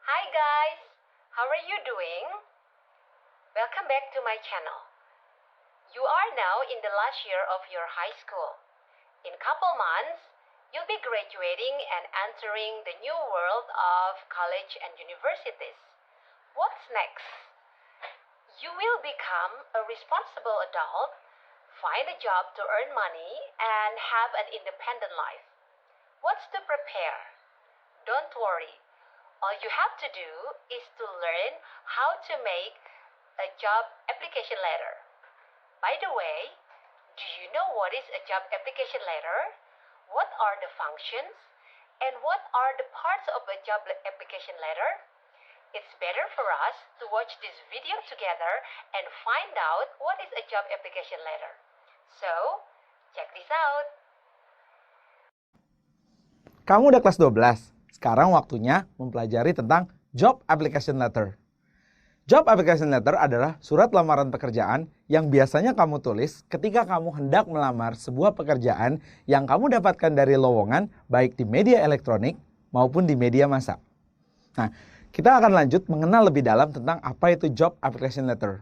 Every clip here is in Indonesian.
Hi guys, how are you doing? Welcome back to my channel. You are now in the last year of your high school. In a couple months, you'll be graduating and entering the new world of college and universities. What's next? You will become a responsible adult, find a job to earn money, and have an independent life. What's to prepare? Don't worry. All you have to do is to learn how to make a job application letter. By the way, do you know what is a job application letter? What are the functions? And what are the parts of a job application letter? It's better for us to watch this video together and find out what is a job application letter. So, check this out. Kamu udah kelas 12. Sekarang waktunya mempelajari tentang job application letter. Job application letter adalah surat lamaran pekerjaan yang biasanya kamu tulis ketika kamu hendak melamar sebuah pekerjaan yang kamu dapatkan dari lowongan baik di media elektronik maupun di media massa. Nah, kita akan lanjut mengenal lebih dalam tentang apa itu job application letter.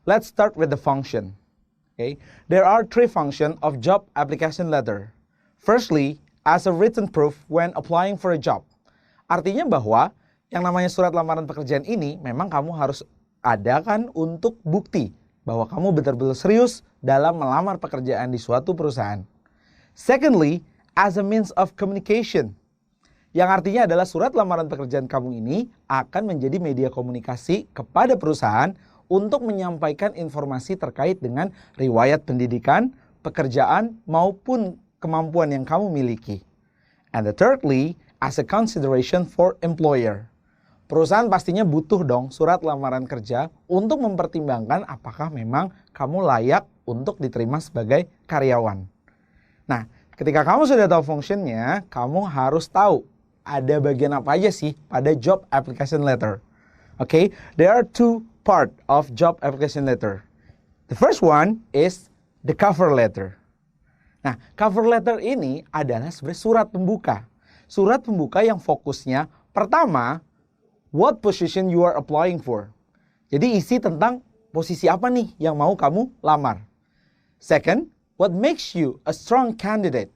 Let's start with the function. Okay? There are three functions of job application letter. Firstly, as a written proof when applying for a job. Artinya bahwa yang namanya surat lamaran pekerjaan ini memang kamu harus adakan untuk bukti bahwa kamu betul-betul serius dalam melamar pekerjaan di suatu perusahaan. Secondly, as a means of communication. Yang artinya adalah surat lamaran pekerjaan kamu ini akan menjadi media komunikasi kepada perusahaan untuk menyampaikan informasi terkait dengan riwayat pendidikan, pekerjaan, maupun kemampuan yang kamu miliki. And the thirdly, as a consideration for employer. Perusahaan pastinya butuh dong surat lamaran kerja untuk mempertimbangkan apakah memang kamu layak untuk diterima sebagai karyawan. Nah, ketika kamu sudah tahu fungsinya, kamu harus tahu ada bagian apa aja sih pada job application letter. Okay, there are two part of job application letter. The first one is the cover letter. Nah, cover letter ini adalah sebenarnya surat pembuka. Surat pembuka yang fokusnya pertama, what position you are applying for. Jadi isi tentang posisi apa nih yang mau kamu lamar. Second, what makes you a strong candidate.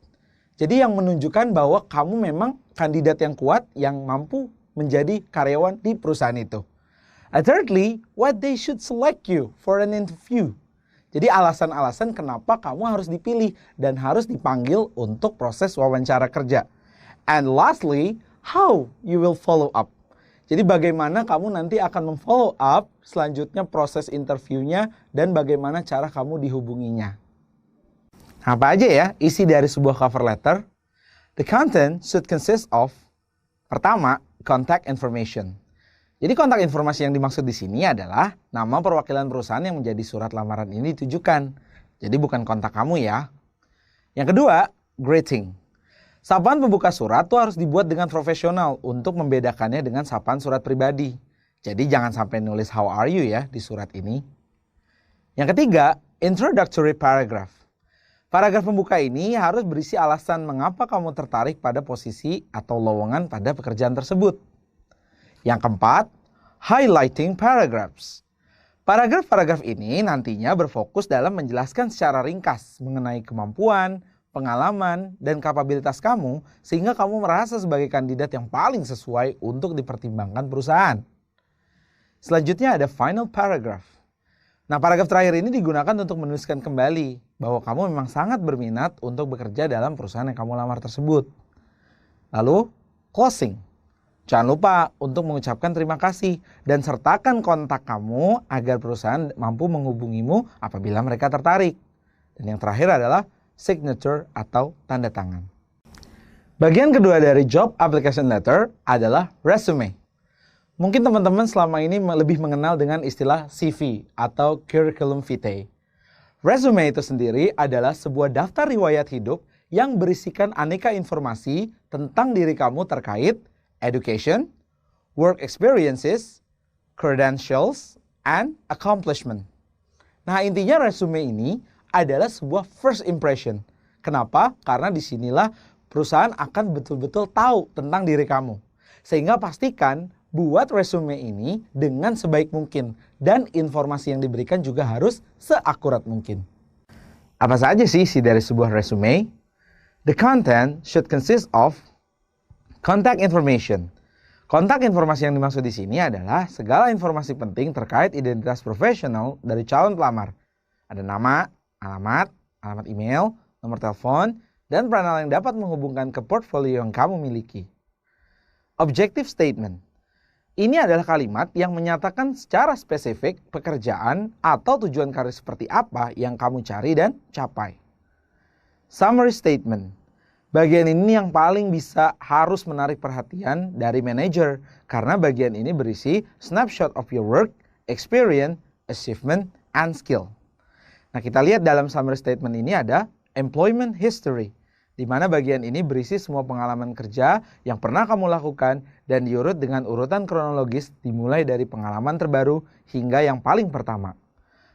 Jadi yang menunjukkan bahwa kamu memang kandidat yang kuat yang mampu menjadi karyawan di perusahaan itu. And thirdly, what they should select you for an interview. Jadi alasan-alasan kenapa kamu harus dipilih dan harus dipanggil untuk proses wawancara kerja. And lastly, how you will follow up. Jadi bagaimana kamu nanti akan memfollow up selanjutnya proses interviewnya dan bagaimana cara kamu dihubunginya. Apa aja ya isi dari sebuah cover letter? The content should consist of, pertama, contact information. Jadi kontak informasi yang dimaksud di sini adalah nama perwakilan perusahaan yang menjadi surat lamaran ini ditujukan. Jadi bukan kontak kamu ya. Yang kedua, greeting. Sapaan pembuka surat tuh harus dibuat dengan profesional untuk membedakannya dengan sapaan surat pribadi. Jadi jangan sampai nulis how are you ya di surat ini. Yang ketiga, introductory paragraph. Paragraf pembuka ini harus berisi alasan mengapa kamu tertarik pada posisi atau lowongan pada pekerjaan tersebut. Yang keempat, highlighting paragraphs. Paragraf-paragraf ini nantinya berfokus dalam menjelaskan secara ringkas mengenai kemampuan, pengalaman, dan kapabilitas kamu sehingga kamu merasa sebagai kandidat yang paling sesuai untuk dipertimbangkan perusahaan. Selanjutnya ada final paragraph. Nah, paragraf terakhir ini digunakan untuk menuliskan kembali bahwa kamu memang sangat berminat untuk bekerja dalam perusahaan yang kamu lamar tersebut. Lalu, closing. Jangan lupa untuk mengucapkan terima kasih dan sertakan kontak kamu agar perusahaan mampu menghubungimu apabila mereka tertarik. Dan yang terakhir adalah signature atau tanda tangan. Bagian kedua dari job application letter adalah resume. Mungkin teman-teman selama ini lebih mengenal dengan istilah CV atau curriculum vitae. Resume itu sendiri adalah sebuah daftar riwayat hidup yang berisikan aneka informasi tentang diri kamu terkait education, work experiences, credentials, and accomplishment. Nah, intinya resume ini adalah sebuah first impression. Kenapa? Karena disinilah perusahaan akan betul-betul tahu tentang diri kamu. Sehingga pastikan buat resume ini dengan sebaik mungkin dan informasi yang diberikan juga harus seakurat mungkin. Apa saja sih isi dari sebuah resume? The content should consist of contact information. Kontak informasi yang dimaksud di sini adalah segala informasi penting terkait identitas profesional dari calon pelamar. Ada nama, alamat email, nomor telepon, dan peranal yang dapat menghubungkan ke portfolio yang kamu miliki. Objective statement. Ini adalah kalimat yang menyatakan secara spesifik pekerjaan atau tujuan karir seperti apa yang kamu cari dan capai. Summary statement. Bagian ini yang paling harus menarik perhatian dari manajer karena bagian ini berisi snapshot of your work, experience, achievement, and skill. Nah, kita lihat dalam summary statement ini ada employment history, di mana bagian ini berisi semua pengalaman kerja yang pernah kamu lakukan dan diurut dengan urutan kronologis dimulai dari pengalaman terbaru hingga yang paling pertama.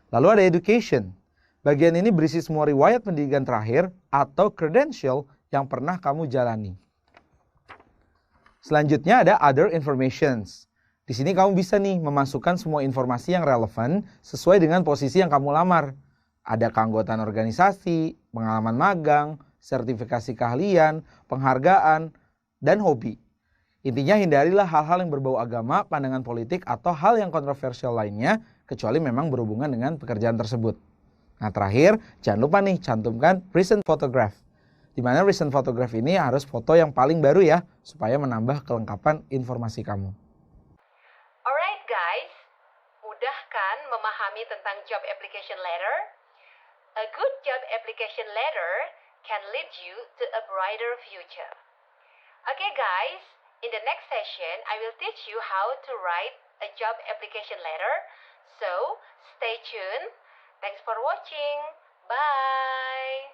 Lalu ada education. Bagian ini berisi semua riwayat pendidikan terakhir atau credential yang pernah kamu jalani. Selanjutnya ada other informations. Di sini kamu bisa nih memasukkan semua informasi yang relevan sesuai dengan posisi yang kamu lamar. Ada keanggotaan organisasi, pengalaman magang, sertifikasi keahlian, penghargaan, dan hobi. Intinya hindarilah hal-hal yang berbau agama, pandangan politik, atau hal yang kontroversial lainnya, kecuali memang berhubungan dengan pekerjaan tersebut. Nah, terakhir, jangan lupa nih cantumkan recent photograph. Di mana recent photograph ini harus foto yang paling baru ya, supaya menambah kelengkapan informasi kamu. Alright guys, mudah kan memahami tentang job application letter? A good job application letter can lead you to a brighter future. Okay guys, in the next session, I will teach you how to write a job application letter. So, stay tuned. Thanks for watching. Bye.